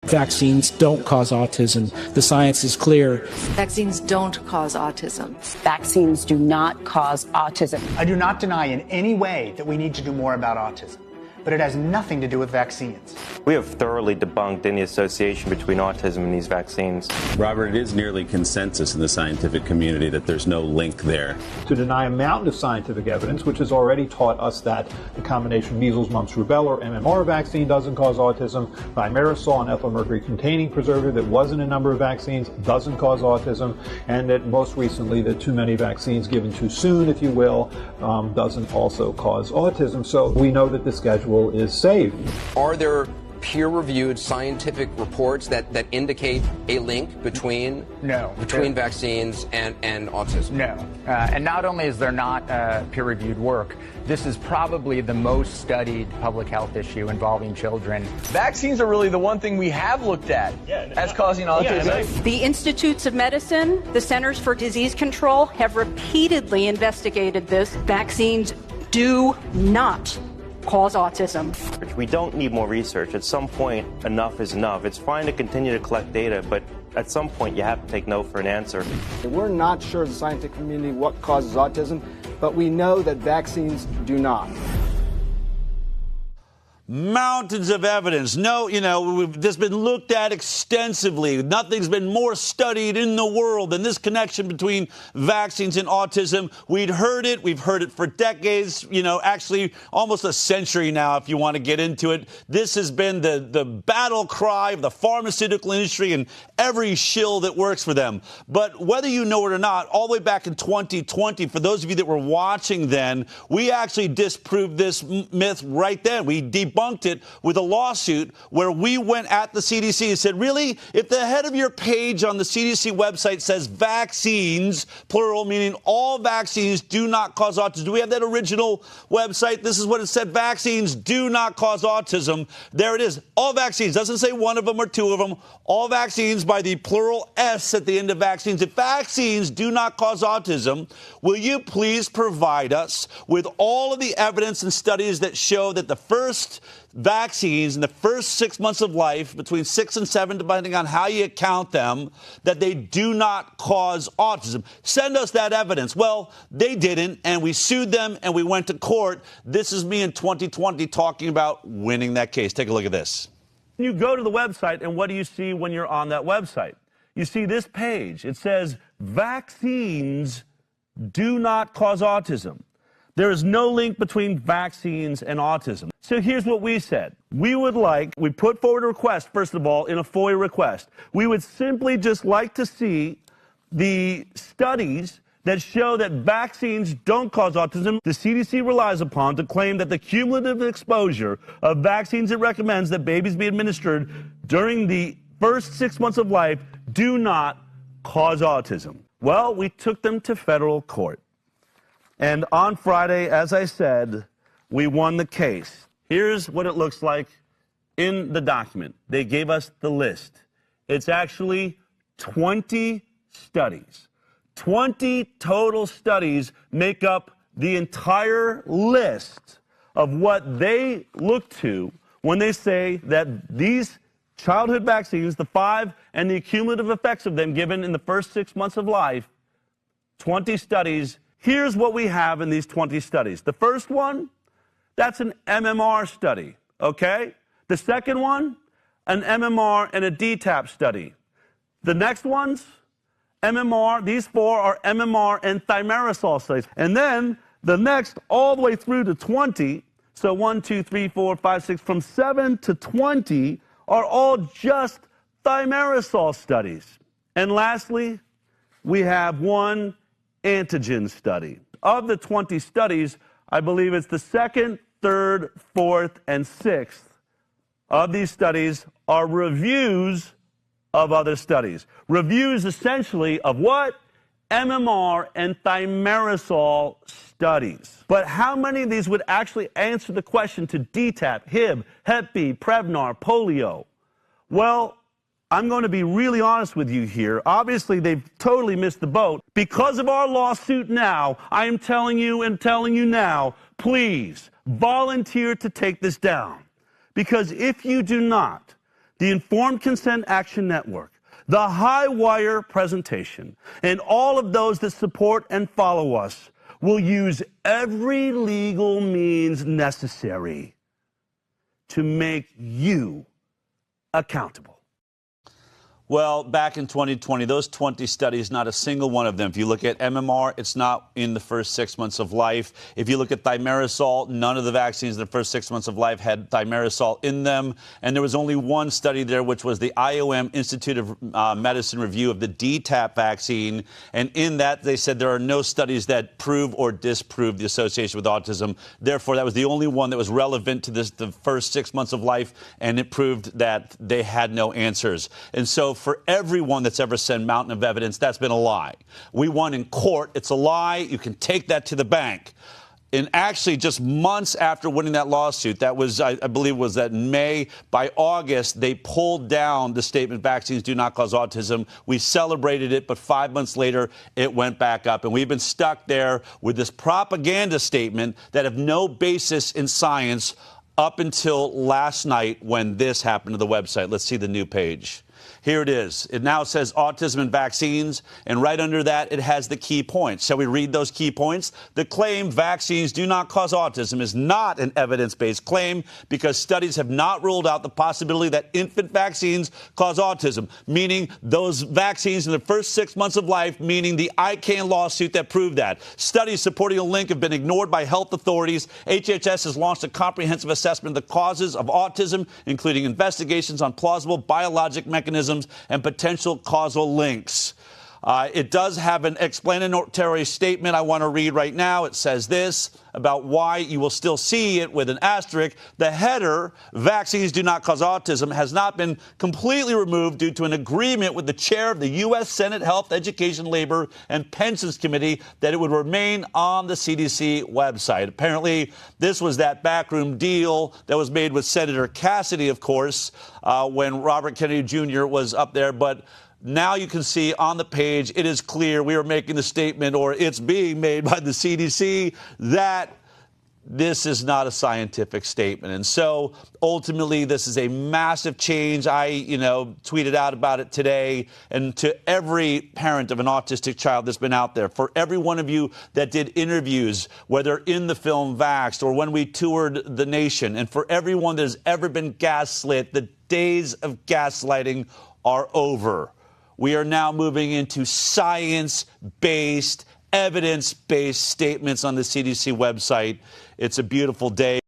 Vaccines don't cause autism. The science is clear. Vaccines don't cause autism. Vaccines do not cause autism. I do not deny in any way that we need to do more about autism, but it has nothing to do with vaccines. We have thoroughly debunked any association between autism and these vaccines. Robert, it is nearly consensus in the scientific community that there's no link there. To deny a mountain of scientific evidence, which has already taught us that the combination measles, mumps, rubella, or MMR vaccine doesn't cause autism, thimerosal, an ethyl mercury-containing preservative that was in a number of vaccines, doesn't cause autism, and that most recently that too many vaccines given too soon, if you will, doesn't also cause autism. So we know that the schedule is safe. Are there peer-reviewed scientific reports that indicate a link between vaccines and autism? No. And not only is there not peer-reviewed work, this is probably the most studied public health issue involving children. Vaccines are really the one thing we have looked at as causing autism. The Institutes of Medicine, the Centers for Disease Control have repeatedly investigated this. Vaccines do not cause autism. We don't need more research. At some point, enough is enough. It's fine to continue to collect data, but at some point you have to take no for an answer. We're not sure as a scientific community what causes autism, but we know that vaccines do not. Mountains of evidence. No, this has been looked at extensively. Nothing's been more studied in the world than this connection between vaccines and autism. We've heard it for decades, actually almost a century now, if you want to get into it. This has been the battle cry of the pharmaceutical industry and every shill that works for them. But whether you know it or not, all the way back in 2020, for those of you that were watching then, we actually disproved this myth right then. We debunked it with a lawsuit where we went at the CDC and said, really, if the head of your page on the CDC website says vaccines, plural, meaning all vaccines do not cause autism. Do we have that original website? This is what it said. Vaccines do not cause autism. There it is. All vaccines. Doesn't say one of them or two of them. All vaccines by the plural S at the end of vaccines. If vaccines do not cause autism, will you please provide us with all of the evidence and studies that show that the first vaccines in the first 6 months of life, between 6 and 7, depending on how you count them, that they do not cause autism? Send us that evidence. Well, they didn't, and we sued them, and we went to court. This is me in 2020 talking about winning that case. Take a look at this. You go to the website, and what do you see when you're on that website? You see this page. It says, vaccines do not cause autism. There is no link between vaccines and autism. So here's what we said. We put forward a request, first of all, in a FOIA request. We would simply just like to see the studies that show that vaccines don't cause autism. The CDC relies upon to claim that the cumulative exposure of vaccines it recommends that babies be administered during the first 6 months of life do not cause autism. Well, we took them to federal court. And on Friday, as I said, we won the case. Here's what it looks like in the document. They gave us the list. It's actually 20 studies. 20 total studies make up the entire list of what they look to when they say that these childhood vaccines, the 5 and the cumulative effects of them given in the first 6 months of life, 20 studies. Here's what we have in these 20 studies. The first one, that's an MMR study, okay? The second one, an MMR and a DTaP study. The next ones, MMR, these 4 are MMR and thimerosal studies. And then the next, all the way through to 20, so 1, 2, 3, 4, 5, 6, from 7 to 20 are all just thimerosal studies. And lastly, we have one antigen study. Of the 20 studies, I believe it's the second, third, fourth, and sixth of these studies are reviews of other studies. Reviews essentially of what? MMR and thimerosal studies. But how many of these would actually answer the question to DTaP, HIV, Hep B, Prevnar, polio? Well, I'm going to be really honest with you here. Obviously, they've totally missed the boat. Because of our lawsuit now, I am telling you now, please volunteer to take this down. Because if you do not, the Informed Consent Action Network, the Highwire presentation, and all of those that support and follow us will use every legal means necessary to make you accountable. Well, back in 2020, those 20 studies, not a single one of them. If you look at MMR, it's not in the first 6 months of life. If you look at thimerosal, none of the vaccines in the first 6 months of life had thimerosal in them. And there was only one study there, which was the IOM Institute of Medicine review of the DTaP vaccine. And in that, they said there are no studies that prove or disprove the association with autism. Therefore, that was the only one that was relevant to the first 6 months of life, and it proved that they had no answers. And so for everyone that's ever said mountain of evidence, that's been a lie. We won in court. It's a lie. You can take that to the bank. And actually, just months after winning that lawsuit, that was, I believe, was that in May, by August, they pulled down the statement, vaccines do not cause autism. We celebrated it, but 5 months later, it went back up. And we've been stuck there with this propaganda statement that have no basis in science up until last night when this happened to the website. Let's see the new page. Here it is. It now says autism and vaccines, and right under that, it has the key points. Shall we read those key points? The claim vaccines do not cause autism is not an evidence-based claim because studies have not ruled out the possibility that infant vaccines cause autism, meaning those vaccines in the first 6 months of life, meaning the ICANN lawsuit that proved that. Studies supporting a link have been ignored by health authorities. HHS has launched a comprehensive assessment of the causes of autism, including investigations on plausible biologic mechanisms and potential causal links. It does have an explanatory statement I want to read right now. It says this about why you will still see it with an asterisk. The header, vaccines do not cause autism, has not been completely removed due to an agreement with the chair of the U.S. Senate Health, Education, Labor, and Pensions Committee that it would remain on the CDC website. Apparently, this was that backroom deal that was made with Senator Cassidy, of course, when Robert Kennedy Jr. was up there. But now you can see on the page, it is clear we are making the statement, or it's being made by the CDC, that this is not a scientific statement. And so ultimately, this is a massive change. I, tweeted out about it today. And to every parent of an autistic child that's been out there, for every one of you that did interviews, whether in the film Vaxxed or when we toured the nation, and for everyone that has ever been gaslit, the days of gaslighting are over. We are now moving into science-based, evidence-based statements on the CDC website. It's a beautiful day.